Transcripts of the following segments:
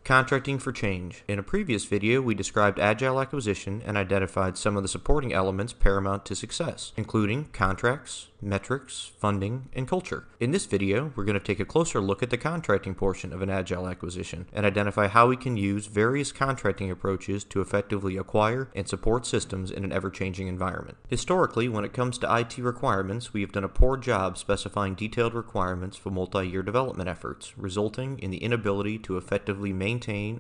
Contracting for change. In a previous video, we described agile acquisition and identified some of the supporting elements paramount to success, including contracts, metrics, funding, and culture. In this video, we're going to take a closer look at the contracting portion of an agile acquisition and identify how we can use various contracting approaches to effectively acquire and support systems in an ever-changing environment. Historically, when it comes to IT requirements, we have done a poor job specifying detailed requirements for multi-year development efforts, resulting in the inability to effectively maintain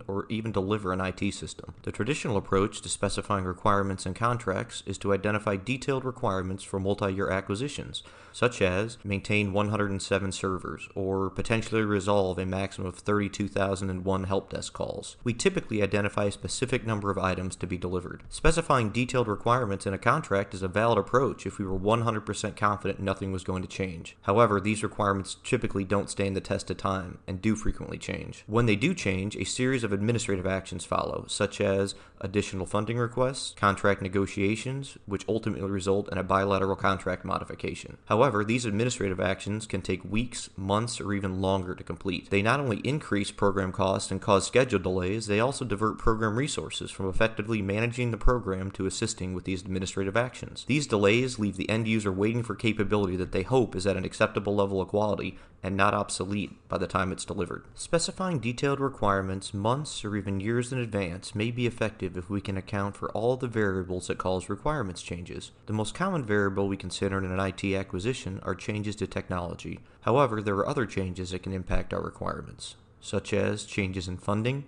or even deliver an IT system. The traditional approach to specifying requirements in contracts is to identify detailed requirements for multi-year acquisitions, such as maintain 107 servers or potentially resolve a maximum of 32,001 help desk calls. We typically identify a specific number of items to be delivered. Specifying detailed requirements in a contract is a valid approach if we were 100% confident nothing was going to change. However, these requirements typically don't stand the test of time and do frequently change. When they do change, a series of administrative actions follow, such as additional funding requests, contract negotiations, which ultimately result in a bilateral contract modification. However, these administrative actions can take weeks, months, or even longer to complete. They not only increase program costs and cause schedule delays, they also divert program resources from effectively managing the program to assisting with these administrative actions. These delays leave the end user waiting for capability that they hope is at an acceptable level of quality and not obsolete by the time it's delivered. Specifying detailed requirements months or even years in advance may be effective if we can account for all the variables that cause requirements changes. The most common variable we consider in an IT acquisition are changes to technology. However, there are other changes that can impact our requirements, such as changes in funding,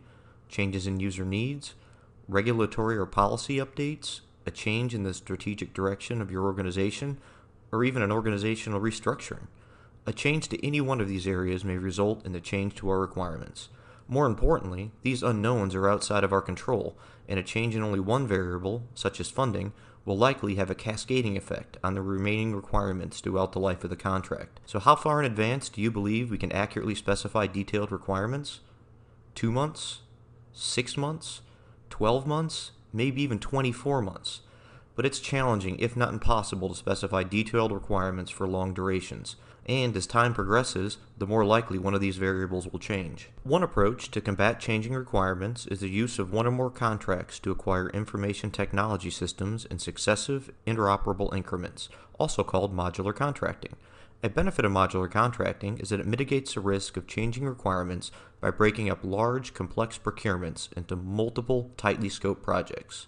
changes in user needs, regulatory or policy updates, a change in the strategic direction of your organization, or even an organizational restructuring. A change to any one of these areas may result in a change to our requirements. More importantly, these unknowns are outside of our control, and a change in only one variable, such as funding, will likely have a cascading effect on the remaining requirements throughout the life of the contract. So how far in advance do you believe we can accurately specify detailed requirements? 2 months? 6 months? 12 months? Maybe even 24 months. But it's challenging, if not impossible, to specify detailed requirements for long durations. And as time progresses, the more likely one of these variables will change. One approach to combat changing requirements is the use of one or more contracts to acquire information technology systems in successive, interoperable increments, also called modular contracting. A benefit of modular contracting is that it mitigates the risk of changing requirements by breaking up large, complex procurements into multiple, tightly scoped projects.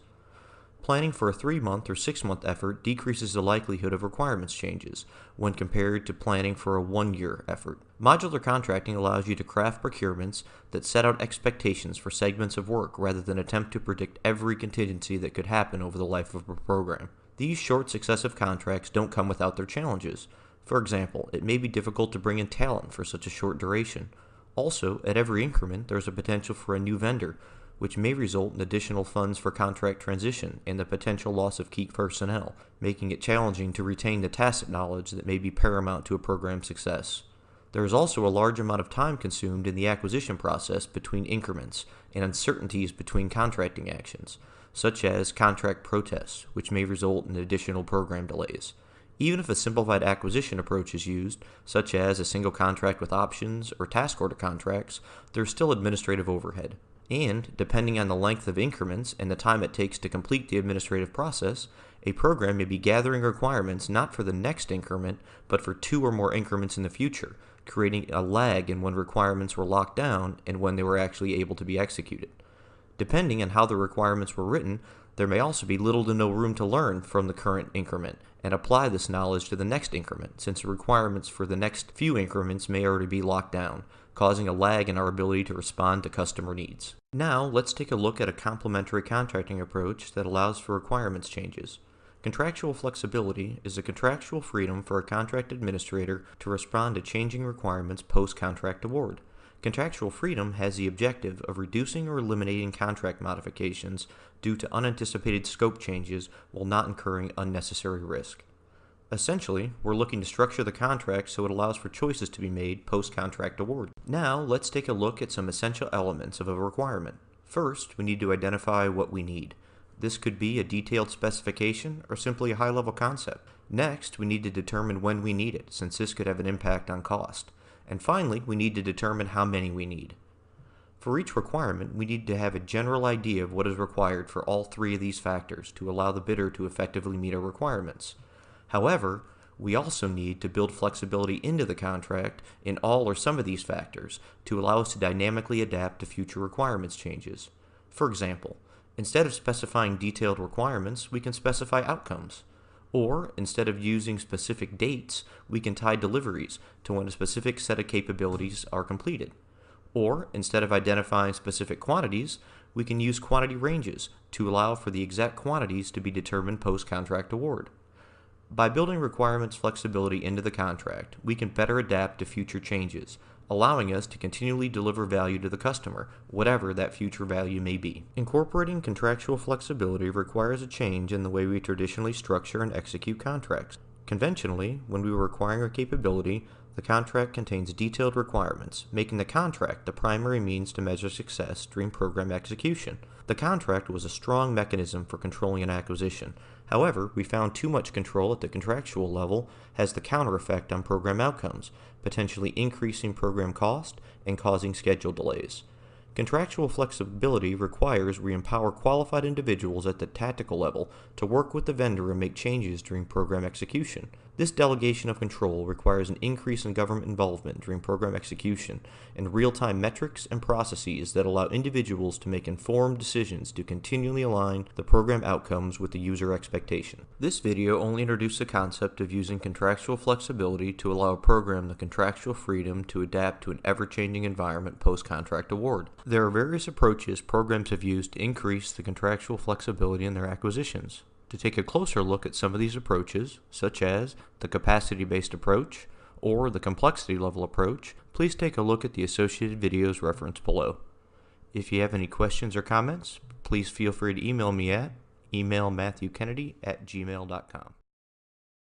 Planning for a 3-month or 6-month effort decreases the likelihood of requirements changes when compared to planning for a 1-year effort. Modular contracting allows you to craft procurements that set out expectations for segments of work rather than attempt to predict every contingency that could happen over the life of a program. These short successive contracts don't come without their challenges. For example, it may be difficult to bring in talent for such a short duration. Also, at every increment, there's a potential for a new vendor, which may result in additional funds for contract transition and the potential loss of key personnel, making it challenging to retain the tacit knowledge that may be paramount to a program's success. There is also a large amount of time consumed in the acquisition process between increments and uncertainties between contracting actions, such as contract protests, which may result in additional program delays. Even if a simplified acquisition approach is used, such as a single contract with options or task order contracts, there is still administrative overhead. And, depending on the length of increments and the time it takes to complete the administrative process, a program may be gathering requirements not for the next increment, but for 2 or more increments in the future, creating a lag in when requirements were locked down and when they were actually able to be executed. Depending on how the requirements were written, there may also be little to no room to learn from the current increment and apply this knowledge to the next increment, since the requirements for the next few increments may already be locked down, causing a lag in our ability to respond to customer needs. Now, let's take a look at a complementary contracting approach that allows for requirements changes. Contractual flexibility is the contractual freedom for a contract administrator to respond to changing requirements post-contract award. Contractual freedom has the objective of reducing or eliminating contract modifications due to unanticipated scope changes while not incurring unnecessary risk. Essentially, we're looking to structure the contract so it allows for choices to be made post-contract award. Now, let's take a look at some essential elements of a requirement. First, we need to identify what we need. This could be a detailed specification or simply a high-level concept. Next, we need to determine when we need it, since this could have an impact on cost. And finally, we need to determine how many we need. For each requirement, we need to have a general idea of what is required for all three of these factors to allow the bidder to effectively meet our requirements. However, we also need to build flexibility into the contract in all or some of these factors to allow us to dynamically adapt to future requirements changes. For example, instead of specifying detailed requirements, we can specify outcomes. Or, instead of using specific dates, we can tie deliveries to when a specific set of capabilities are completed. Or, instead of identifying specific quantities, we can use quantity ranges to allow for the exact quantities to be determined post-contract award. By building requirements flexibility into the contract, we can better adapt to future changes, allowing us to continually deliver value to the customer, whatever that future value may be. Incorporating contractual flexibility requires a change in the way we traditionally structure and execute contracts. Conventionally, when we were requiring a capability, the contract contains detailed requirements, making the contract the primary means to measure success during program execution. The contract was a strong mechanism for controlling an acquisition. However, we found too much control at the contractual level has the counter effect on program outcomes, potentially increasing program cost and causing schedule delays. Contractual flexibility requires we empower qualified individuals at the tactical level to work with the vendor and make changes during program execution. This delegation of control requires an increase in government involvement during program execution and real-time metrics and processes that allow individuals to make informed decisions to continually align the program outcomes with the user expectation. This video only introduced the concept of using contractual flexibility to allow a program the contractual freedom to adapt to an ever-changing environment post-contract award. There are various approaches programs have used to increase the contractual flexibility in their acquisitions. To take a closer look at some of these approaches, such as the capacity-based approach or the complexity level approach, please take a look at the associated videos referenced below. If you have any questions or comments, please feel free to email me at emailmatthewkennedy@gmail.com.